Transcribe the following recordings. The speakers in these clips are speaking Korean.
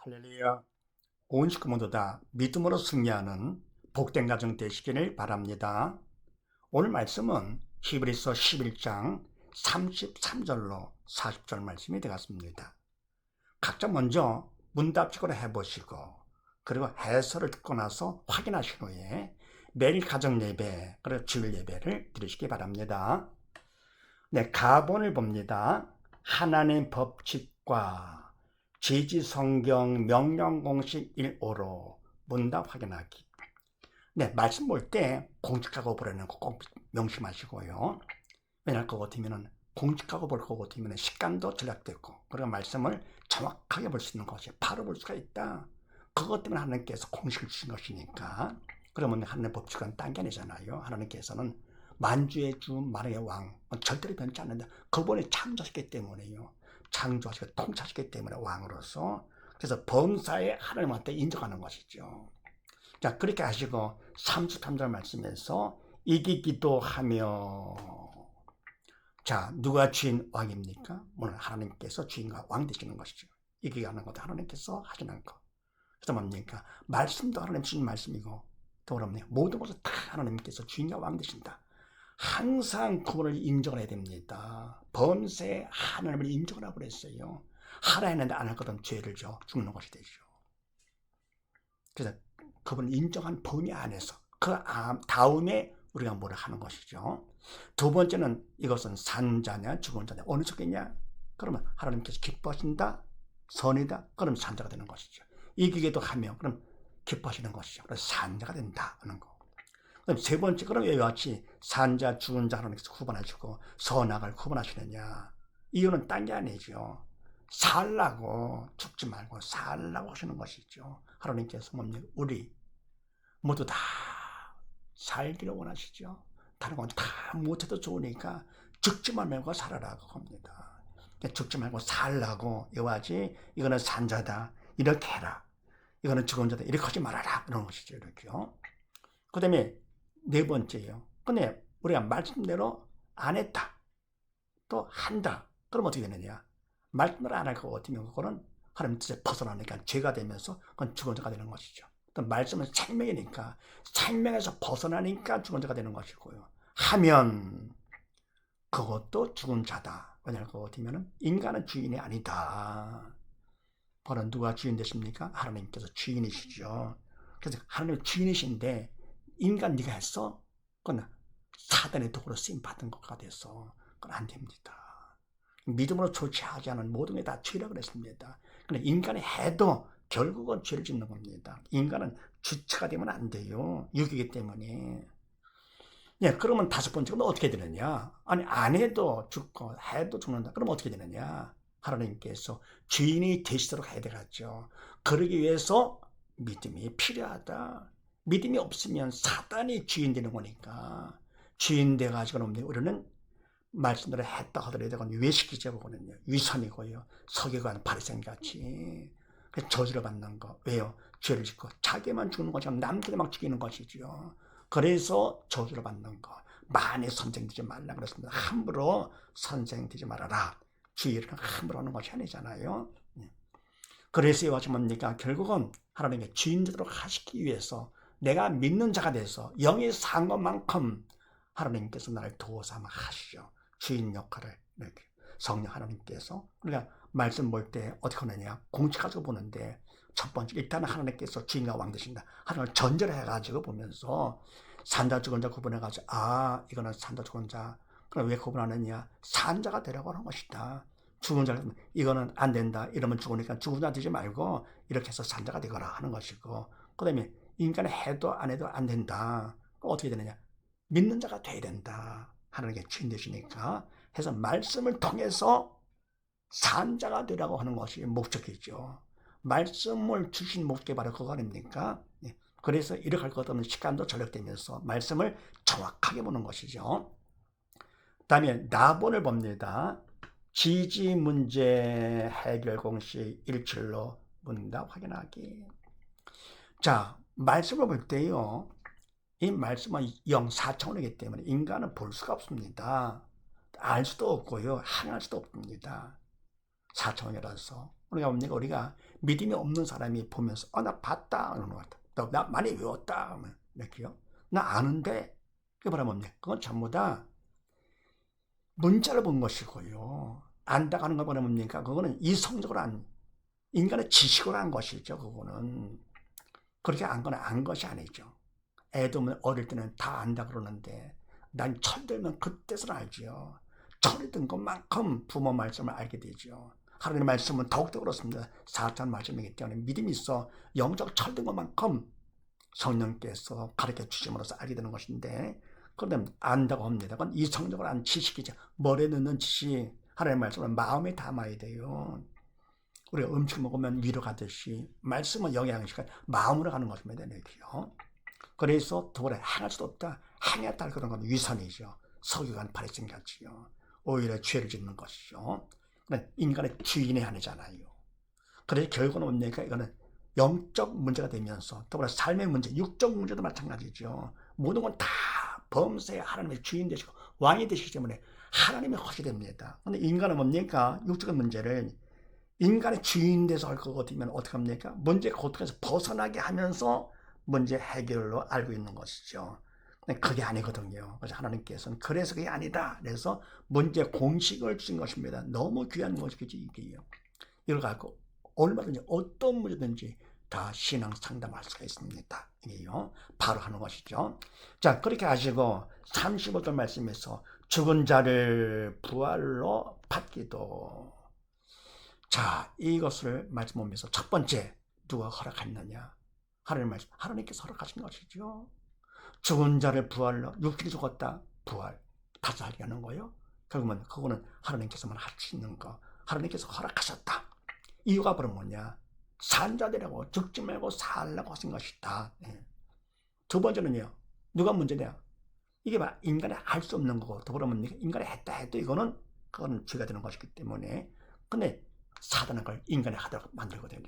할렐루야. 온 식구 모두 다 믿음으로 승리하는 복된 가정 되시기를 바랍니다. 오늘 말씀은 히브리서 11장 33절로 40절 말씀이 되겠습니다. 각자 먼저 문답식으로 해보시고 그리고 해설을 듣고 나서 확인하신 후에 매일 가정 예배 그리고 주일 예배를 드리시기 바랍니다. 네, 가본을 봅니다. 하나님 법칙과 지지성경 명령공식 1호로 문답 확인하기. 네, 말씀 볼 때 공직하고 보라는 거 꼭 명심하시고요. 왜냐하면 그거 같으면 공직하고 볼 거 같으면 시간도 절약되고 그리고 말씀을 정확하게 볼 수 있는 것이 바로 볼 수가 있다. 그것 때문에 하나님께서 공식을 주신 것이니까. 그러면 하나님의 법칙은 딴 게 아니잖아요. 하나님께서는 만주의 주 만왕의 왕 절대로 변치 않는다. 그분이 창조하셨기 때문에요. 창조하시고 통치하셨기 때문에 왕으로서 그래서 범사에 하나님한테 인정하는 것이죠. 자, 그렇게 하시고 33절 말씀에서 이기기도 하며, 자, 누가 주인 왕입니까? 오늘 하나님께서 주인과 왕 되시는 것이죠. 이기게 하는 것도 하나님께서 하시는 것. 그래서 뭡니까? 말씀도 하나님 주신 말씀이고 또 그럽니다. 모든 것을 다 하나님께서 주인과 왕 되신다. 항상 그분을 인정을 해야 됩니다. 범세 하나님을 인정을 하고 그랬어요. 하라 했는데 안 할 거든 죄를 져 죽는 것이 되죠. 그래서 그분을 인정한 범위 안에서 그 다음에 우리가 뭐를 하는 것이죠. 두 번째는 이것은 산자냐 죽은 자냐 어느 쪽이냐? 그러면 하나님께서 기뻐하신다, 선이다, 그럼 산자가 되는 것이죠. 이기기도 하며 그럼 기뻐하시는 것이죠. 그래서 산자가 된다 하는 거. 그럼 세 번째, 그럼 이와 같이 산자, 죽은 자 하나님께서 구분하시고 선악을 구분하시느냐? 이유는 딴 게 아니죠. 살라고 죽지 말고 살라고 하시는 것이죠. 하나님께서 뭡니까? 우리 모두 다 살기를 원하시죠. 다른 건 다 못해도 좋으니까 죽지만 말고 살아라고 합니다. 죽지 말고 살라고 이와 같이 이거는 산자다 이렇게 해라. 이거는 죽은 자다 이렇게 하지 말아라. 이런 것이죠. 이렇게요. 그 다음에 네 번째요. 근데 우리가 말씀대로 안 했다. 또 한다. 그럼 어떻게 되느냐? 말씀대로 안 할 것 같으면 그거는 하나님 뜻에 벗어나니까 죄가 되면서 그건 죽은 자가 되는 것이죠. 또 말씀은 생명이니까 생명에서 벗어나니까 죽은 자가 되는 것이고요. 하면 그것도 죽은 자다. 왜냐하면 그거 같으면 인간은 주인이 아니다. 바로 누가 주인 되십니까? 하나님께서 주인이시죠. 그래서 하나님 주인이신데 인간 네가 했어? 그건 사단의 도구로 쓰임받은 것가 돼서 그건 안 됩니다. 믿음으로 조치하지 않은 모든 게 다 죄라 그랬습니다. 근데 인간이 해도 결국은 죄를 짓는 겁니다. 인간은 주체가 되면 안 돼요. 육이기 때문에. 예, 그러면 다섯 번째는 어떻게 되느냐? 아니, 안 해도 죽고 해도 죽는다. 그럼 어떻게 되느냐? 하나님께서 주인이 되시도록 해야 되겠죠. 그러기 위해서 믿음이 필요하다. 믿음이 없으면 사단이 주인 되는 거니까 주인 돼가지고 우리는 말씀대로 했다 하더라도 그건 외식이거든요. 위선이고요. 서기관 바리새인같이 저주를 받는 거. 왜요? 죄를 짓고 자기만 죽는 것처럼 남들을 막 죽이는 것이죠. 그래서 저주를 받는 거. 만에 선생되지 말라 그랬습니다. 함부로 선생되지 말아라. 주의를 함부로 하는 것이 아니잖아요. 그래서 이와 같이 뭡니까? 결국은 하나님의 주인 되도록 하시기 위해서 내가 믿는 자가 돼서 영이 산 것만큼 하나님께서 나를 도우삼아 하시죠. 주인 역할을 이렇게 성령 하나님께서 우리가 말씀 볼 때 어떻게 하느냐? 공식가지고 보는데 첫 번째 일단은 하나님께서 주인과 왕 되신다. 하나님을 전제해가지고 보면서 산자 죽은 자 구분해가지고 이거는 산자 죽은 자. 그럼 왜 구분하느냐? 산자가 되라고 하는 것이다. 죽은 자 이거는 안 된다. 이러면 죽으니까 죽은 자 되지 말고 이렇게 해서 산자가 되거라 하는 것이고 그 다음에 인간은 해도 안 해도 안 된다. 그럼 어떻게 되느냐? 믿는 자가 돼야 된다. 하나님께 주인 되시니까 해서 말씀을 통해서 산자가 되라고 하는 것이 목적이죠. 말씀을 주신 목적이 바로 그거 아닙니까? 그래서 이렇게 할 것 없는 시간도 절약되면서 말씀을 정확하게 보는 것이죠. 그 다음에 나본을 봅니다. 지지 문제 해결 공식 17로 문답 확인하기. 자, 말씀을 볼 때요. 이 말씀은 영사차원이기 때문에 인간은 볼 수가 없습니다. 알 수도 없고요. 항할 수도 없습니다. 4차원이라서 우리가 믿음이 없는 사람이 보면서 나 봤다 그러는 것 같아. 나 많이 외웠다 이렇게요. 나 아는데 그게 바로 뭡니까? 그건 전부 다 문자를 본 것이고요. 안다고 하는 거 뭐라 뭡니까? 그거는 이성적으로 인간의 지식으로 한 것이죠. 그거는 그렇게 안 거는 안 것이 아니죠. 애도 어릴 때는 다 안다 그러는데 난 철들면 그때서는 알지요. 철이 든 것만큼 부모 말씀을 알게 되죠. 하나님의 말씀은 더욱더 그렇습니다. 사탄 말씀이기 때문에 믿음이 있어 영적 철든 것만큼 성령께서 가르쳐 주심으로써 알게 되는 것인데, 그런데 안다고 합니다. 그건 이성적으로 안 지식이죠. 머리에 넣는 지식, 하나님의 말씀을 마음에 담아야 돼요. 우리가 음식 먹으면 위로 가듯이 말씀은 영양식은 마음으로 가는 것입니다. 이렇게요. 그래서 도를 행할 수도 없다. 행했다 그런 건 위선이죠. 서기관 바리새인 같이요. 오히려 죄를 짓는 것이죠. 인간의 주인이 아니잖아요. 그래서 결국은 뭡니까? 이거는 영적 문제가 되면서 더불어 삶의 문제, 육적 문제도 마찬가지죠. 모든 건 다 범사에 하나님의 주인 되시고 왕이 되시기 때문에 하나님의 것이 됩니다. 그런데 인간은 뭡니까? 육적인 문제를 인간의 주인 돼서 할 것 같으면 어떻게 합니까? 문제 고통에서 벗어나게 하면서 문제 해결로 알고 있는 것이죠. 그게 아니거든요. 그래서 하나님께서는 그래서 그게 아니다. 그래서 문제 공식을 주신 것입니다. 너무 귀한 것이겠지 이게요. 이걸 갖고 얼마든지 어떤 문제든지 다 신앙 상담할 수가 있습니다. 이게요. 바로 하는 것이죠. 자, 그렇게 하시고 35절 말씀에서 죽은 자를 부활로 받기도. 자, 이것을 말씀 보면서 첫 번째 누가 허락했느냐? 하나님 말씀, 하나님께서 허락하신 것이죠. 죽은 자를 부활로, 육신이 죽었다, 부활, 다시 살게 하는 거예요. 결국은 그거는 하나님께서만 할 수 있는 거, 하나님께서 허락하셨다. 이유가 바로 뭐냐? 산 자들이라고 죽지 말고 살라고 하신 것이다. 두 번째는요, 누가 문제냐? 이게 막 인간이 할 수 없는 거고, 더불어 뭡니까? 인간이 했다 해도 그건 죄가 되는 것이기 때문에. 근데 사단은 그걸 인간이 하도록 만들거든요.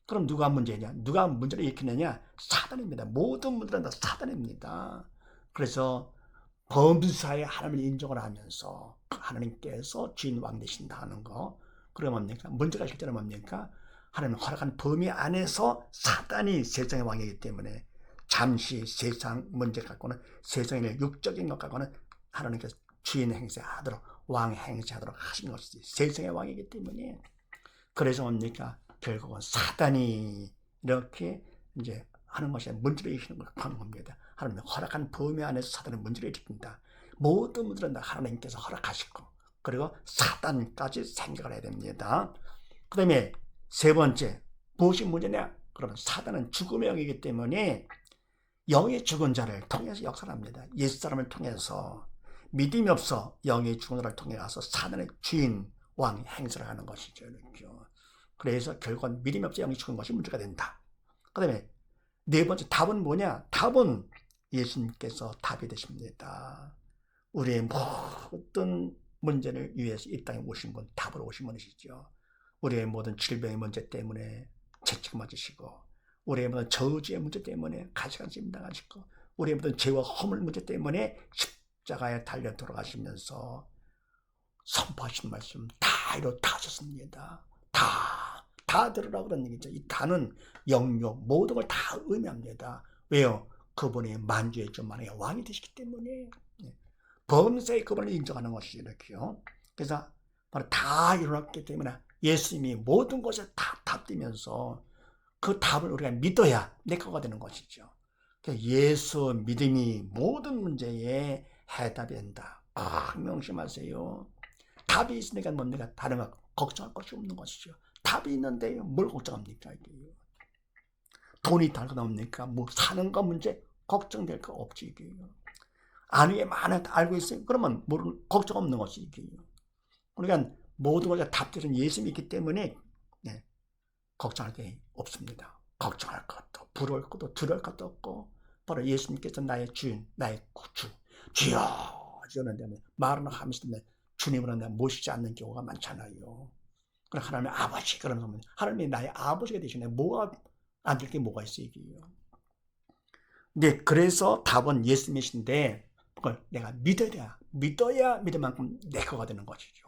그럼 누가 문제냐? 누가 문제를 일으키느냐? 사단입니다. 모든 문제는 다 사단입니다. 그래서 범사에 하나님을 인정을 하면서 하나님께서 주인 왕 되신다 하는 거. 그러면 뭡니까? 문제가 실제로 뭡니까? 하나님 허락한 범위 안에서 사단이 세상의 왕이기 때문에 잠시 세상 문제 갖고는 세상의 육적인 것 갖고는 하나님께서 주인 행세하도록 왕 행세하도록 하신 것이지. 세상의 왕이기 때문에. 그래서 뭡니까? 결국은 사단이 이렇게 이제 하는 것이 문제를 일으키는 걸 하는 겁니다. 하나님의 허락한 범위 안에서 사단의 문제를 일으킨다. 모든 문제는 다 하나님께서 허락하시고, 그리고 사단까지 생각을 해야 됩니다. 그 다음에 세 번째, 무엇이 문제냐? 그러면 사단은 죽음의 영이기 때문에 영의 죽은 자를 통해서 역사를 합니다. 옛사람을 통해서 믿음이 없어 영의 죽은 자를 통해 가서 사단의 주인, 왕 행세를 하는 것이죠. 이렇게요. 그래서 결국은 믿음이 없어 영이 죽은 것이 문제가 된다. 그 다음에 네 번째 답은 뭐냐? 답은 예수님께서 답이 되십니다. 우리의 모든 문제를 위해서 이 땅에 오신 분, 답으로 오신 분이시죠. 우리의 모든 질병의 문제 때문에 채찍 맞으시고, 우리의 모든 저주의 문제 때문에 가시관심 당하시고, 우리의 모든 죄와 허물 문제 때문에 십자가에 달려 돌아가시면서 선포하신 말씀 다 이루어졌습니다. 다 들으라고 그런 얘기죠. 이 다는 영역 모든 걸 다 의미합니다. 왜요? 그분이 만주의 주만의 왕이 되시기 때문에 범사에 그분을 인정하는 것이죠. 이렇게요. 그래서 바로 다 이루었기 때문에 예수님이 모든 것에 다 답되면서 그 답을 우리가 믿어야 내 거가 되는 것이죠. 예수 믿음이 모든 문제에 해답이 된다. 명심하세요. 답이 있으니까 뭡니까? 다른 거 걱정할 것이 없는 것이죠. 답이 있는데 뭘 걱정합니까? 이게요. 돈이 달고 나옵니까? 뭐 사는 거 문제 걱정될 거 없지 이게요. 아는 게 많아 알고 있어요. 그러면 걱정 없는 것이 이게요. 그러니까 모든 걸 답들은 예수님이 있기 때문에 걱정할 게 없습니다. 걱정할 것도 부러울 것도 두려울 것도 없고 바로 예수님께서 나의 주인, 나의 구주, 주여 주는데 말은 하면서 주님을 내가 모시지 않는 경우가 많잖아요. 그럼 하나님의 아버지 그러면 하나님이 나의 아버지가 되시네. 뭐가 안 될 게 뭐가 있어요 이게요. 근데 그래서 답은 예수님이신데 그걸 내가 믿어야 믿을 만큼 내 거가 되는 것이죠.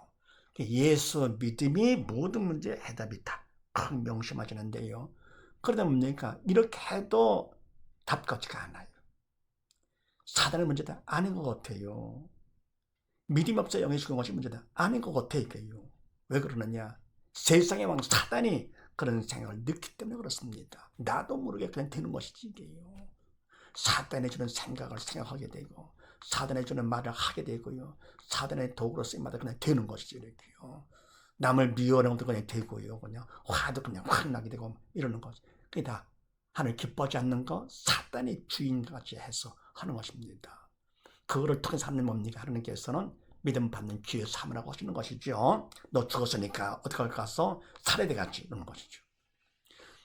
예수 믿음이 모든 문제의 해답이다. 큰 명심하시는데요. 그러다 보니까 이렇게 해도 답답지가 않아요. 사단의 문제다 아닌 것 같아요. 믿음 없어 영의 죽은 것이 문제다 아닌 것 같아요. 왜 그러느냐? 세상의 왕 사단이 그런 생각을 넣기 때문에 그렇습니다. 나도 모르게 그냥 되는 것이지 이게요. 사단이 주는 생각을 생각하게 되고 사단이 주는 말을 하게 되고요. 사단의 도구로 쓰임마다 그냥 되는 것이지 이렇게요. 남을 미워하는 것도 그냥 되고요. 그냥 화도 그냥 확 나게 되고 이러는 거죠. 그게 다 하늘 기뻐하지 않는 거 사단이 주인같이 해서 하는 것입니다. 그거를 통해서 하는 뭡니까? 하나님께서는 믿음 받는 기회 삼으라고 하시는 것이죠. 너 죽었으니까 어떡할 까서 살해돼가지 이러는 것이죠.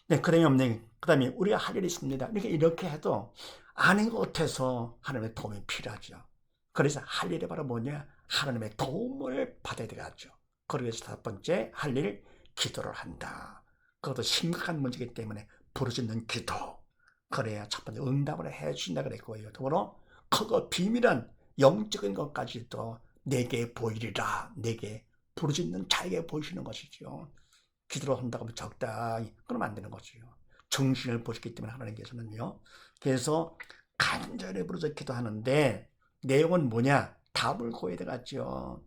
네, 그다음에 우리가 할 일이 있습니다. 이렇게 해도 아닌 것 같아서 하나님의 도움이 필요하죠. 그래서 할 일이 바로 뭐냐? 하나님의 도움을 받아야 되겠죠. 그러기 위해서 다섯 번째 할 일, 기도를 한다. 그것도 심각한 문제이기 때문에 부르짖는 기도. 그래야 첫 번째 응답을 해주신다 그랬고요. 더불어 크고 비밀한 영적인 것까지도 내게 보이리라. 내게 부르짖는 자에게 보이시는 것이죠. 기도를 한다고 하면 적당히 그러면 안 되는 거죠. 정신을 보시기 때문에 하나님께서는요. 그래서 간절히 부르짖어 기도하는데 내용은 뭐냐? 답을 구해야 되겠죠.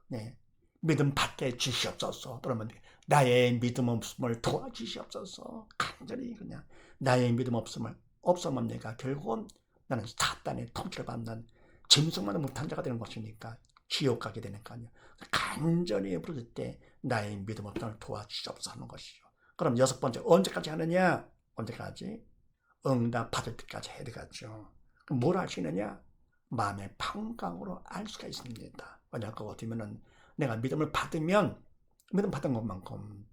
네. 믿음 받게 주시옵소서. 그러면 나의 믿음 없음을 도와주시옵소서. 간절히 그냥 나의 믿음 없음을 없으면 내가 결국은 나는 사단의 통치를 받는 짐승만은 못한 자가 되는 것이니까 지옥 가게 되니까요. 간절히 부르짖을 때 나의 믿음 없음을 도와주시옵소서 하는 것이죠. 그럼 여섯 번째 언제까지 하느냐? 언제까지? 응답 받을 때까지 해야 되겠죠. 뭘 할 수 있느냐? 마음의 평강으로 알 수가 있습니다. 왜냐 그거 같으면은 내가 믿음을 받으면 믿음 받은 것만큼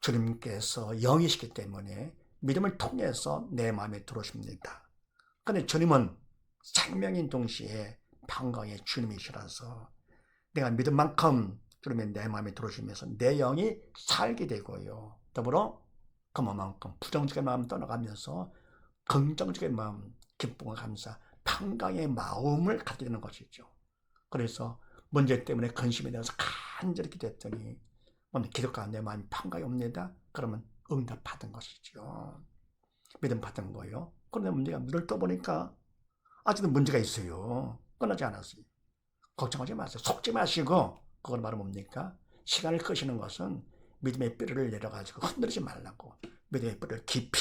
주님께서 영이시기 때문에 믿음을 통해서 내 마음에 들어오십니다. 그런데 주님은 생명인 동시에 평강의 주님이시라서 내가 믿은 만큼 주님이 내 마음에 들어오시면서 내 영이 살게 되고요. 더불어 그만큼 부정적인 마음 떠나가면서 긍정적인 마음, 기쁨과 감사, 평강의 마음을 갖게 되는 것이죠. 그래서 문제 때문에 근심이 되어서 간절히 기도했더니 기도가 내 마음이 평강이 옵니다. 그러면 응답 받은 것이죠. 믿음 받은 거예요. 그런데 문제가 눈을 떠보니까 아직도 문제가 있어요. 끝나지 않았어요. 걱정하지 마세요. 속지 마시고 그걸 말은 뭡니까? 시간을 끄시는 것은 믿음의 뼈를 내려가지고 흔들리지 말라고. 믿음의 뼈를 깊이.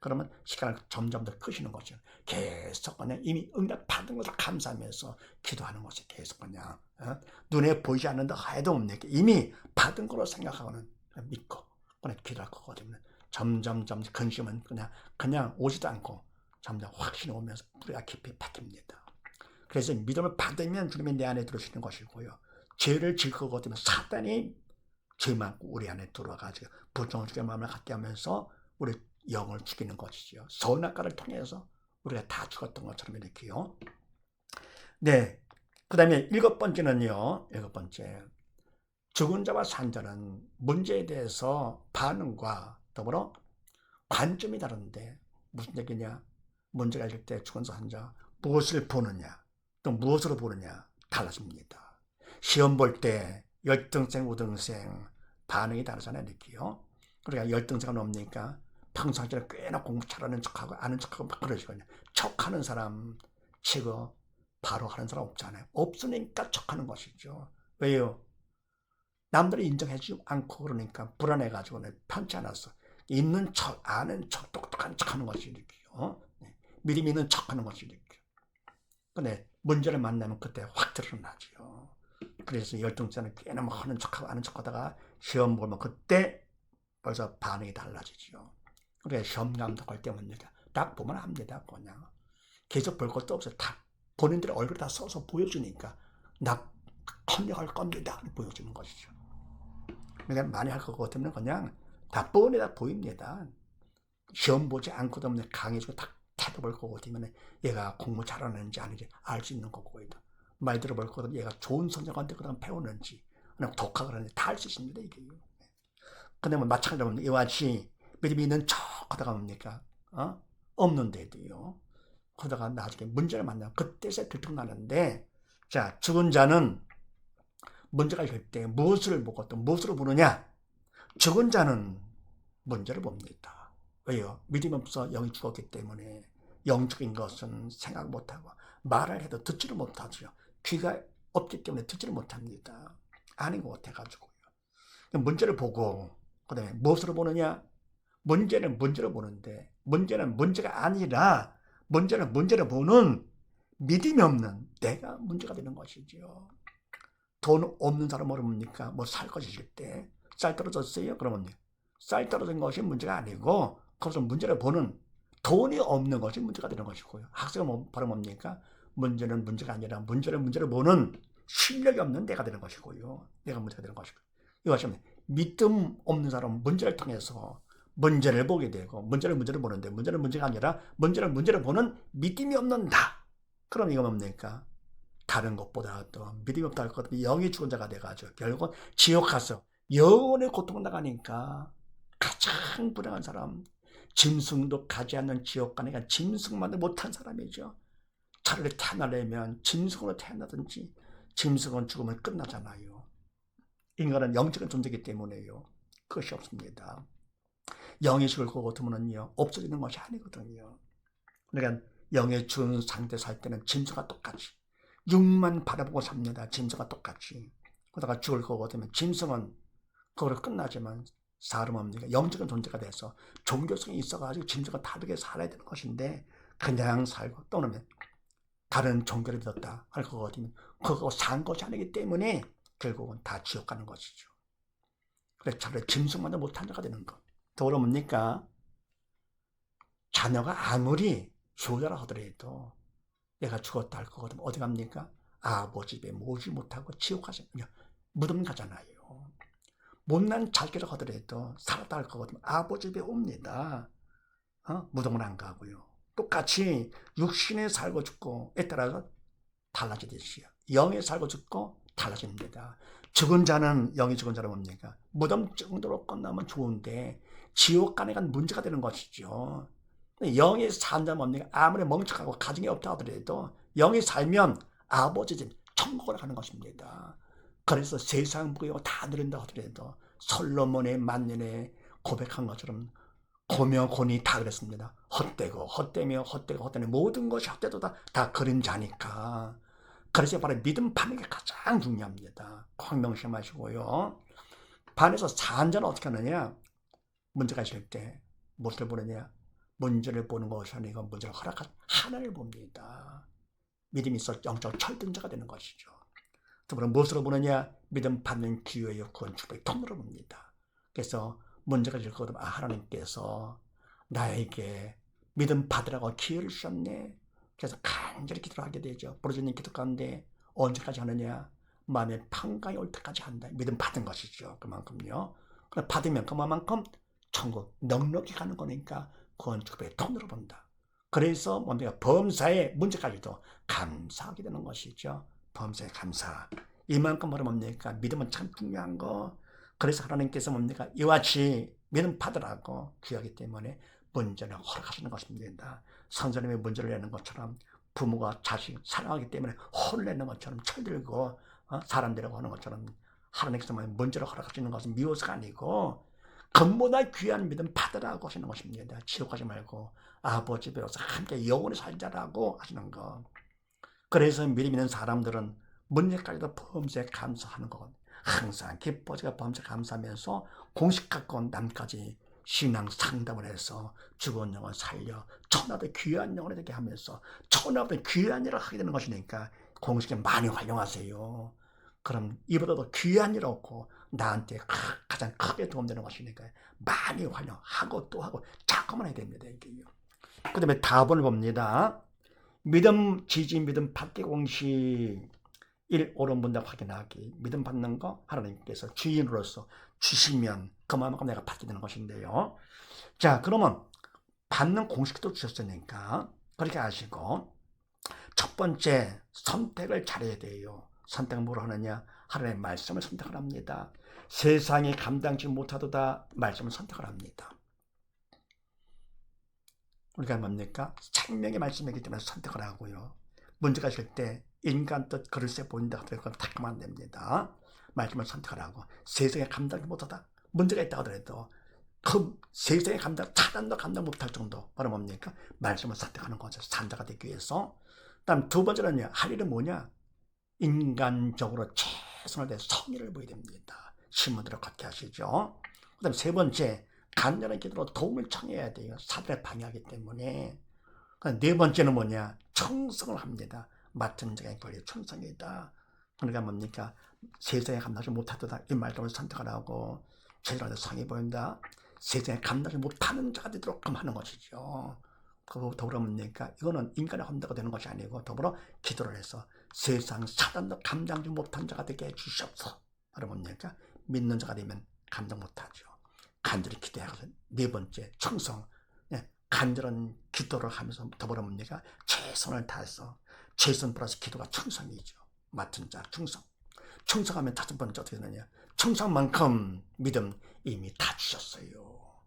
그러면 시간을 점점 더 끄시는 거죠. 계속 그냥 이미 응답 받은 것을 감사하면서 기도하는 것이 계속 그냥 눈에 보이지 않는다 해도 뭡니까? 이미 받은 거로 생각하고는 믿고 그냥 기도할 거거든요. 점점 근심은 그냥 오지도 않고 점점 확신이 오면서 뿌리가 깊이 박힙니다. 그래서 믿음을 받으면 주님이 내 안에 들어오시는 것이고요. 죄를 질 거거든요. 사단이 죄만 우리 안에 들어와가지고 부정적인 마음을 갖게 하면서 우리 영을 죽이는 것이죠. 선악과를 통해서 우리가 다 죽었던 것처럼 이렇게요. 네. 그 다음에 일곱 번째는요. 일곱 번째. 죽은 자와 산 자는 문제에 대해서 반응과 더불어 관점이 다른데 무슨 얘기냐? 문제가 있을 때 죽은 자, 산 자 무엇을 보느냐? 또 무엇으로 보느냐? 달라집니다. 시험 볼 때 열등생, 우등생 반응이 다르잖아요. 이렇게요. 그러니까 열등생은 뭡니까? 평상시에 꽤나 공부 잘하는 척하고 아는 척하고 막 그러시거든요. 척하는 사람 치고 바로 하는 사람 없잖아요. 없으니까 척하는 것이죠. 왜요? 남들이 인정해주지 않고 그러니까 불안해가지고 편치 않았어. 있는 척, 아는 척, 똑똑한 척하는 것이 이렇게요. 믿음이 있는 척하는 것이 이렇게. 근데 문제를 만나면 그때 확 드러나죠. 그래서 열등자는 꽤나 뭐 하는 척하고 아는 척하다가 시험 보면 그때 벌써 반응이 달라지죠. 그래 시험 감독할 때 뭡니까? 딱 보면 압니다. 그냥 계속 볼 것도 없어요. 다 본인들의 얼굴 다 써서 보여주니까 나 컨닝할 겁니다. 보여주는 것이죠. 그러니까 많이 할 것 같으면 그냥 다 뻔히 다 보입니다. 시험 보지 않고도 강의해주고 딱 태도 볼 거고 같으면 얘가 공부 잘하는지 아닌지 알 수 있는 거고 말 들어볼 거든 얘가 좋은 선생한테 그다음 배우는지 그냥 독학을 하는지 다 알 수 있습니다. 이게. 근데 뭐 마찬가지로 이와 같이 믿음이 있는 척 하다가 뭡니까? 없는데도요. 그러다가 나중에 문제를 만나면 그때서 들통나는데 자 죽은 자는 문제가 있을 때 무엇을 보고 또 무엇으로 보느냐? 죽은 자는 문제를 봅니다. 왜요? 믿음 없어 영이 죽었기 때문에 영적인 것은 생각 못하고 말을 해도 듣지를 못하죠. 귀가 없기 때문에 듣지를 못합니다. 아닌 것 같아가지고요. 문제를 보고 그 다음에 무엇으로 보느냐? 문제는 문제로 보는데 문제는 문제가 아니라 문제는 문제를 보는 믿음이 없는 내가 문제가 되는 것이죠. 돈 없는 사람 모릅니까? 뭐 살 것이실 때 쌀 떨어졌어요? 그러면 쌀 떨어진 것이 문제가 아니고 거기서 문제를 보는 돈이 없는 것이 문제가 되는 것이고요. 학생은 바로 뭡니까? 문제는 문제가 아니라 문제를 보는 실력이 없는 내가 되는 것이고요. 내가 문제가 되는 것이고 이것이 믿음 없는 사람은 문제를 통해서 문제를 보게 되고 문제를 보는데 문제는 문제가 아니라 문제를 보는 믿음이 없는 나. 그럼 이거 뭡니까? 다른 것보다도 믿음이 없다 할 것 같으면 영이 죽은 자가 돼가지고 결국은 지옥 가서 영원의 고통을 나가니까 가장 불행한 사람, 짐승도 가지 않는 지옥 가니까 짐승만도 못한 사람이죠. 차라리 태어나려면 짐승으로 태어나든지 짐승은 죽으면 끝나잖아요. 인간은 영적인 존재이기 때문에요. 그것이 없습니다. 영이 죽을 것 같으면요 없어지는 것이 아니거든요. 그러니까 영의 죽은 상태 살 때는 짐승과 똑같이 육만 바라보고 삽니다. 짐승과 똑같이. 그러다가 죽을 것 같으면 짐승은 그거로 끝나지만 사람은 영적인 존재가 돼서 종교성이 있어가지고 짐승과 다르게 살아야 되는 것인데 그냥 살고 또는 다른 종교를 믿었다 할 것 같으면 그거 산 것이 아니기 때문에 결국은 다 지옥 가는 것이죠. 그래서 차라리 짐승만도 못한 자가 되는 것. 더불어 뭡니까? 자녀가 아무리 효자라 하더라도 내가 죽었다 할 것 같으면 어디 갑니까? 아버지 집에 모지 못하고 지옥 가잖아요. 무덤 가잖아요. 못난 자기라고 하더라도 살았다 할 것 같으면 아버지 집에 옵니다. 무덤은 안 가고요. 똑같이 육신에 살고 죽고에 따라서 달라지듯이요. 영에 살고 죽고 달라집니다. 죽은 자는 영이 죽은 자는 뭡니까? 무덤 정도로 끝나면 좋은데 지옥 가니까 문제가 되는 것이죠. 영이 산 자는 뭡니까? 아무리 멍청하고 가정이 없다 하더라도 영이 살면 아버지 집 천국으로 가는 것입니다. 그래서 세상 부귀고 다 누린다 하더라도 솔로몬의 만년에 고백한 것처럼 고명곤이 다 그랬습니다. 헛되고 헛되며 모든 것이 헛되도 다 그림자니까. 그래서 바로 믿음 받는 게 가장 중요합니다. 꽉 명심하시고요. 반에서 산자는 어떻게 하느냐? 문제가 있을 때 무엇을 보느냐? 문제를 보는 것이 아니고 문제를 허락한 하나님을 봅니다. 믿음이 있어 영적 철든자가 되는 것이죠. 더불어 무엇으로 보느냐? 믿음 받는 기회의 구원 축복의 통로로 봅니다. 그래서 문제가 있을 것 같으면 하나님께서 나에게 믿음 받으라고 기회를 주셨네. 그래서 간절히 기도를 하게 되죠. 부르짖는 기도 가운데 언제까지 하느냐? 마음의 평강이 올 때까지 한다. 믿음 받은 것이죠. 그만큼요. 받으면 그만큼 천국 넉넉히 가는 거니까 구원 축복의 통로로 본다. 그래서 뭡니까? 범사의 문제까지도 감사하게 되는 것이죠. 범사의 감사. 이만큼 말하면 뭡니까? 믿음은 참 중요한 거. 그래서 하나님께서 뭡니까? 이와 같이 믿음 받으라고 귀하기 때문에 문제를 허락하시는 것입니다. 선생님의 문제를 내는 것처럼 부모가 자식 사랑하기 때문에 혼내는 것처럼 철들고 사람들이라고 하는 것처럼 하나님께서 문제를 허락하시는 것은 미워서가 아니고 금보다 귀한 믿음 받으라고 하시는 것입니다. 지옥 가지 말고 아버지 배워서 함께 영원히 살자라고 하시는 것. 그래서 믿음 있는 사람들은 문제까지도 범사에 감사하는 것. 항상 기뻐지가 범사에 감사하면서 공식 갖고 온 남까지 신앙 상담을 해서 죽은 영혼 살려 천하도 귀한 영혼이 되게 하면서 천하도 귀한 일을 하게 되는 것이니까 공식에 많이 활용하세요. 그럼 이보다도 귀한 일 없고 나한테 가장 크게 도움되는 것이니까 많이 활용하고 또 하고 자꾸만 해야 됩니다. 이게요. 그 다음에 답을 봅니다. 믿음 지지 믿음 받기 공식 1. 옳은 분답 확인하기. 믿음 받는 거 하나님께서 주인으로서 주시면 그만큼 내가 받게 되는 것인데요. 자, 그러면 받는 공식도 주셨으니까 그렇게 아시고 첫 번째 선택을 잘해야 돼요. 선택은 뭘 하느냐? 하나님의 말씀을 선택을 합니다. 세상이 감당치 못하도다 말씀을 선택을 합니다. 우리가 뭡니까? 생명의 말씀이기 때문에 선택을 하고요. 문제가 있을 때 인간 뜻 그릇에 보인다 하더라도 그건 다 그만 됩니다. 말씀을 선택을 하고 세상에 감당치 못하다 문제가 있다 하더라도 그 세상의 차단도 감당 못할 정도, 바로 뭡니까? 말씀을 선택하는 거죠. 산자가 되기 위해서. 다음 두 번째는요, 할 일은 뭐냐? 인간적으로 최선을 다해 성의를 보여야 됩니다. 신문들을 걷게 하시죠. 그 다음 세 번째, 간절한 기도로 도움을 청해야 돼요. 사들에 방해하기 때문에. 네 번째는 뭐냐? 충성을 합니다. 맡은 자의 권리에 충성이다. 그러니까 뭡니까? 세상에 감당하지 못하다 이 말씀을 선택하라고 제대로 성의 보인다. 세상에 감당하지 못하는 자가 되도록 하는 것이죠. 그리고 더불어 뭡니까? 이거는 인간의 헌대가 되는 것이 아니고 더불어 기도를 해서 세상 사단도 감당하지 못한 자가 되게 해주시옵소서. 바로 뭡니까? 믿는 자가 되면 감당 못하죠. 간절히 기도해서 네 번째 충성. 간절한 기도를 하면서 더불어 뭡니까? 최선을 다해서 최선 플러스 기도가 충성이죠. 맡은 자 충성. 충성하면 다섯 번째 어떻게 되느냐? 충성만큼 믿음 이미 다 주셨어요.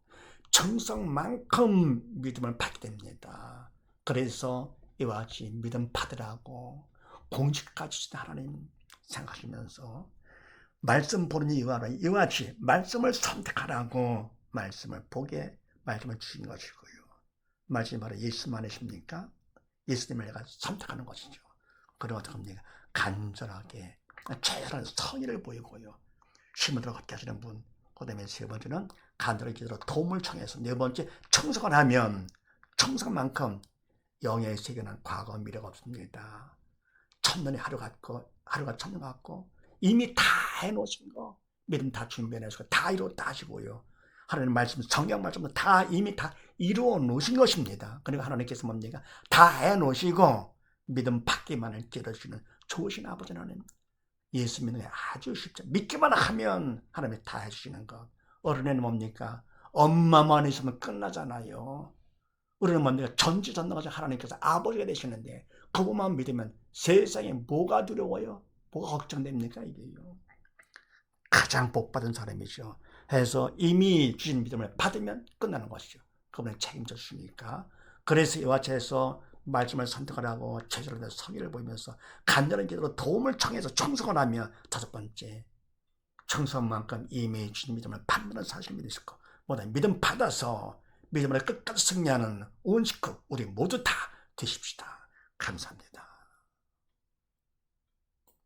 충성만큼 믿음을 받게 됩니다. 그래서 이와 같이 믿음 받으라고 공직까지 주신 하나님 생각하시면서 말씀 보는 이와 같이 말씀을 선택하라고 말씀을 보게 말씀을 주신 것이고요. 말씀이 바로 예수만이십니까? 예수님을 내가 선택하는 것이죠. 그리고 어떻게 합니까? 간절하게 최선한 성의를 보이고요. 힘을 들어 걷게 하시는 분. 그 다음에 세 번째는 간절한 기도로 도움을 청해서 네 번째 청성을 하면 청성만큼 영의 세계는 과거 미래가 없습니다. 천년이 하루 같고 하루가 천년 같고 이미 다 해놓으신 거 믿음 다 준비해내시고 다 이루었다 하시고요. 하나님 말씀, 성경 말씀은 다 이미 다 이루어 놓으신 것입니다. 그러니까 하나님께서 뭡니까? 다 해놓으시고 믿음 받기만을 기다리시는 좋으신 아버지 하나님. 예수 믿는 게 아주 쉽죠. 믿기만 하면 하나님이 다 해주시는 것. 어른에는 뭡니까? 엄마만 있으면 끝나잖아요. 우리는 뭡니까? 전지전능하신 하나님께서 아버지가 되시는데 그것만 믿으면 세상에 뭐가 두려워요? 뭐가 걱정됩니까? 이게요. 가장 복받은 사람이죠. 해서 이미 주신 믿음을 받으면 끝나는 것이죠. 그분을 책임져 주시니까. 그래서 이와 같이 해서 말씀을 선택하라고 최선을 성의를 보이면서 간절한 기도로 도움을 청해서 충성을 하며 다섯 번째, 충성만큼 이미 주신 믿음을 받는 사실을 믿으실 것. 뭐다 믿음 받아서 믿음을 끝까지 승리하는 온 식구 우리 모두 다 되십시다. 감사합니다.